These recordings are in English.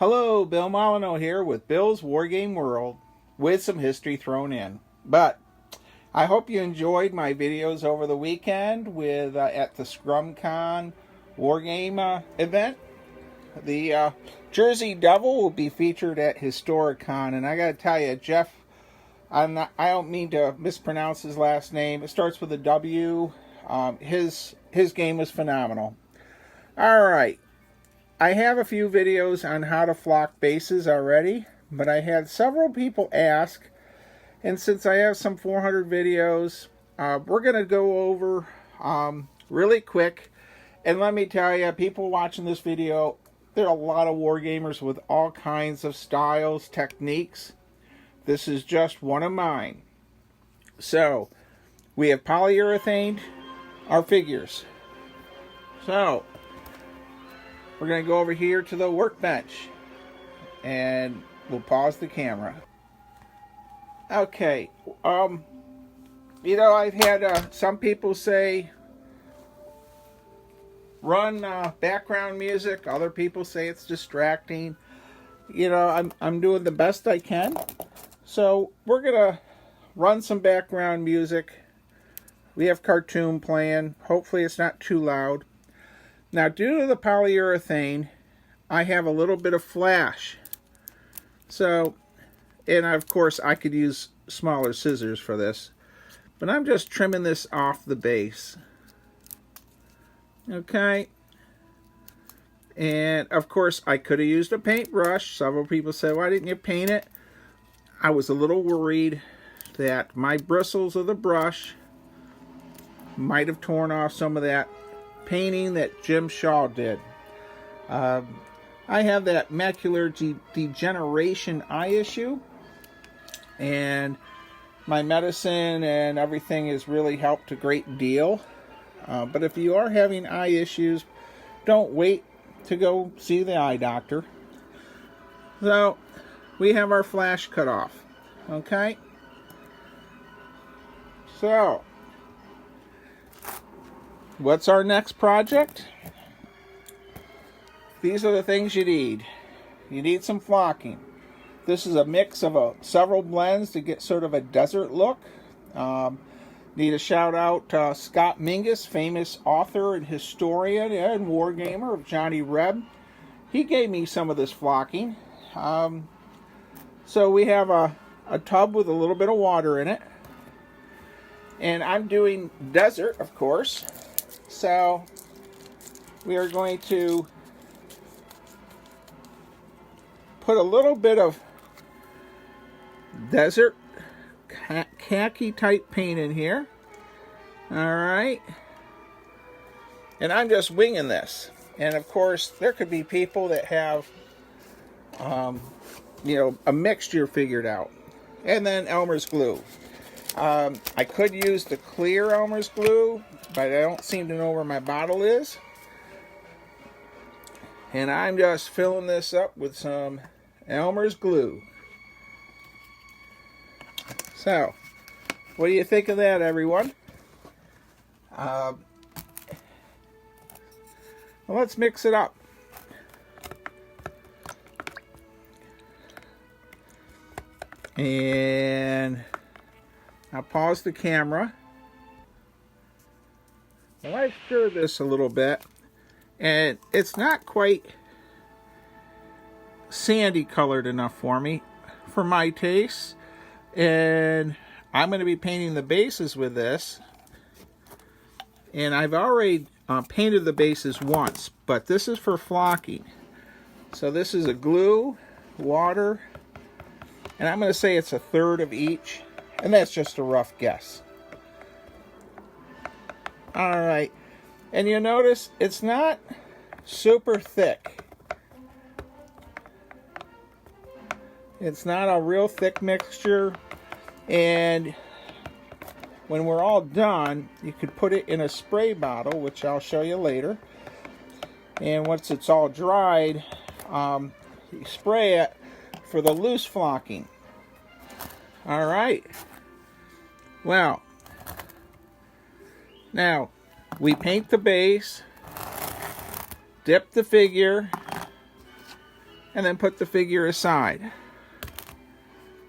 Hello, Bill Molyneux here with Bill's Wargame World with some history thrown in. But I hope you enjoyed my videos over the weekend with at the ScrumCon Wargame event. The Jersey Devil will be featured at Historicon, and I got to tell you, Jeff, I don't mean to mispronounce his last name. It starts with a W. His game was phenomenal. All right. I have a few videos on how to flock bases already, but I had several people ask, and since I have some 400 videos, we're going to go over really quick. And let me tell you, people watching this video, there are a lot of wargamers with all kinds of styles, techniques. This is just one of mine. So, we have polyurethane, our figures. So, we're going to go over here to the workbench and we'll pause the camera. Okay, you know, I've had some people say run background music. Other people say it's distracting. You know, I'm doing the best I can. So we're going to run some background music. We have cartoon playing. Hopefully it's not too loud. Now, due to the polyurethane, I have a little bit of flash. So, and of course, I could use smaller scissors for this. But I'm just trimming this off the base. Okay. And, of course, I could have used a paintbrush. Several people said, why didn't you paint it? I was a little worried that my bristles of the brush might have torn off some of that painting that Jim Shaw did. I have that macular degeneration eye issue, and my medicine and everything has really helped a great deal. But if you are having eye issues, don't wait to go see the eye doctor. So we have our flash cut off. Okay, so what's our next project? These are the things you need. You need some flocking. This is a mix of several blends to get sort of a desert look. Need a shout out to Scott Mingus, famous author and historian and wargamer of Johnny Reb. He gave me some of this flocking. So we have a tub with a little bit of water in it. And I'm doing desert, of course. So we are going to put a little bit of desert khaki type paint in here. Alright. And I'm just winging this. And of course, there could be people that have, you know, a mixture figured out. And then Elmer's glue. I could use the clear Elmer's glue, but I don't seem to know where my bottle is. And I'm just filling this up with some Elmer's glue. So, what do you think of that, everyone? Well, let's mix it up. And I'll pause the camera. Well, I stirred this a little bit, and it's not quite sandy colored enough for me, for my taste. And I'm going to be painting the bases with this. And I've already painted the bases once, but this is for flocking. So this is a glue, water, and I'm going to say it's a third of each. And that's just a rough guess. Alright, and you notice it's not super thick. It's not a real thick mixture, and when we're all done, you could put it in a spray bottle, which I'll show you later. And once it's all dried, you spray it for the loose flocking. Alright, well, now we paint the base, dip the figure, and then put the figure aside.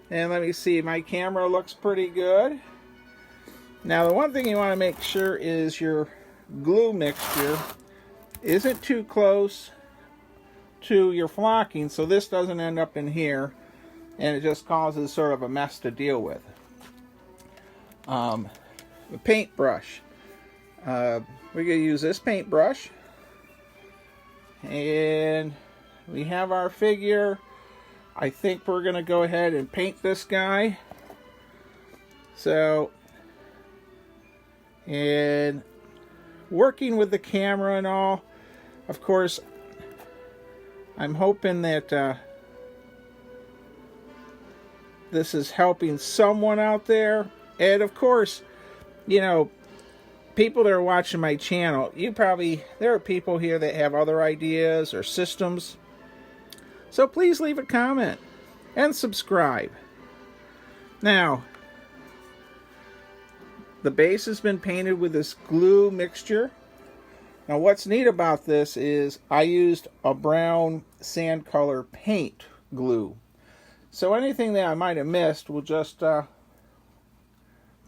And let me see, my camera looks pretty good. Now the one thing you want to make sure is your glue mixture isn't too close to your flocking, so this doesn't end up in here and it just causes sort of a mess to deal with. The paintbrush. We're going to use this paintbrush, and we have our figure. I think we're going to go ahead and paint this guy. So, and working with the camera and all, of course, I'm hoping that this is helping someone out there. And of course, you know, people that are watching my channel, there are people here that have other ideas or systems. So please leave a comment and subscribe. Now, the base has been painted with this glue mixture. Now what's neat about this is I used a brown sand color paint glue. So anything that I might have missed will just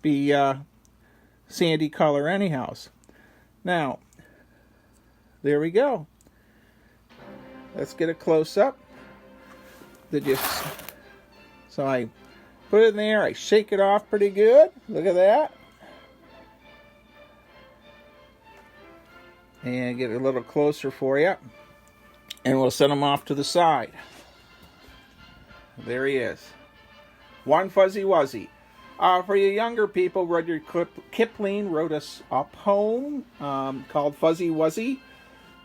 be sandy color anyhow. Now, there we go. Let's get a close-up. So I put it in there, I shake it off pretty good. Look at that. And get a little closer for you. And we'll send him off to the side. There he is. One Fuzzy Wuzzy. For you younger people, Rudyard Kipling wrote us a poem called Fuzzy Wuzzy.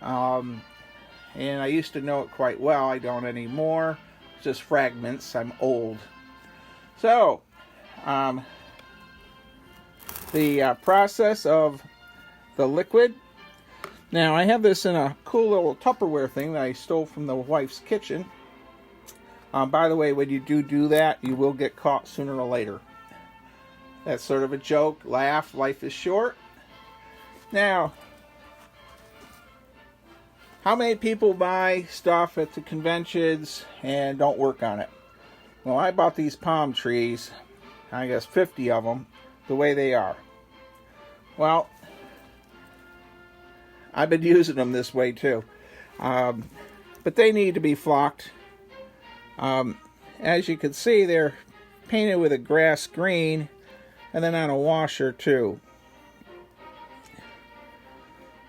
And I used to know it quite well. I don't anymore. It's just fragments. I'm old. So, the process of the liquid. Now, I have this in a cool little Tupperware thing that I stole from the wife's kitchen. By the way, when you do that, you will get caught sooner or later. That's sort of a joke. Laugh. Life is short. Now, how many people buy stuff at the conventions and don't work on it? Well, I bought these palm trees, I guess 50 of them, the way they are. Well, I've been using them this way too. But they need to be flocked. As you can see, they're painted with a grass green and then on a washer too.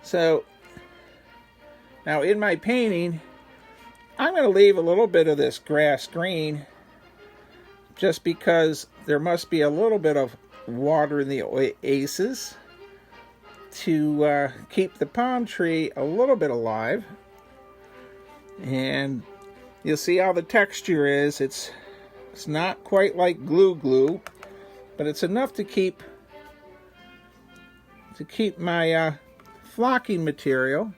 So, now in my painting, I'm going to leave a little bit of this grass green just because there must be a little bit of water in the oasis to keep the palm tree a little bit alive. And you'll see how the texture is. It's not quite like glue, but it's enough to keep my flocking material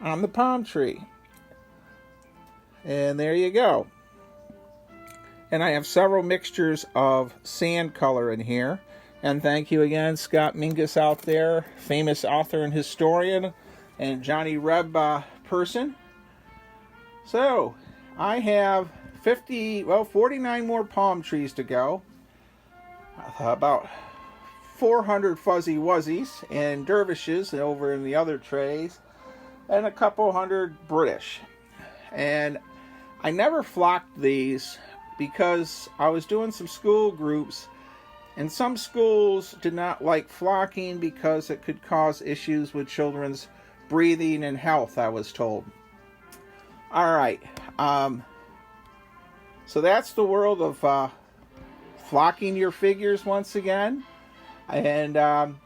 on the palm tree. And there you go. And I have several mixtures of sand color in here. And thank you again, Scott Mingus out there, famous author and historian, and Johnny Reb person. So, I have 49 more palm trees to go. About 400 Fuzzy Wuzzies and dervishes over in the other trays. And a couple hundred British. And I never flocked these because I was doing some school groups, and some schools did not like flocking because it could cause issues with children's breathing and health, I was told. Alright, so that's the world of flocking your figures once again. And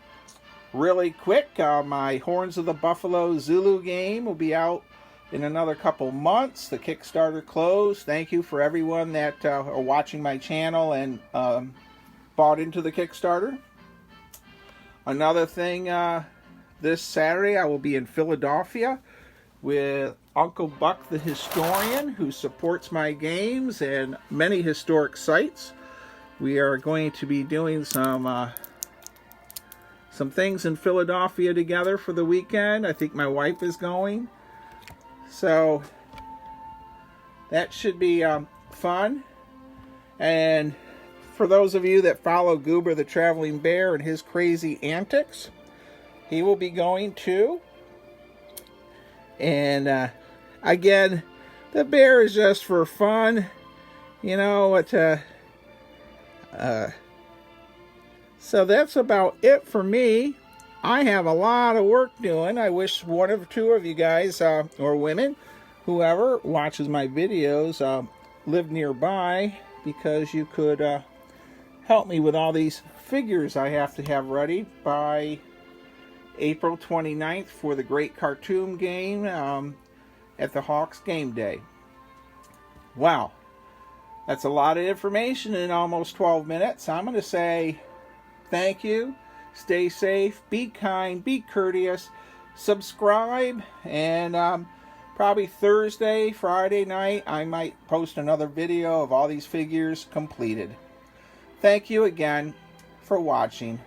really quick, my Horns of the Buffalo Zulu game will be out in another couple months. The Kickstarter closed. Thank you for everyone that are watching my channel and bought into the Kickstarter. Another thing, this Saturday I will be in Philadelphia with Uncle Buck the Historian, who supports my games and many historic sites. We are going to be doing some things in Philadelphia together for the weekend. I think my wife is going. So, that should be fun. And for those of you that follow Goober the Traveling Bear and his crazy antics, he will be going too. And again, the bear is just for fun. You know what? So that's about it for me. I have a lot of work doing. I wish one or two of you guys, or women, whoever watches my videos, live nearby, because you could help me with all these figures I have to have ready by April 29th for the Great Cartoon Game at the Hawks Game Day. Wow, that's a lot of information in almost 12 minutes. I'm going to say thank you, stay safe, be kind, be courteous, subscribe, and probably Thursday, Friday night, I might post another video of all these figures completed. Thank you again for watching.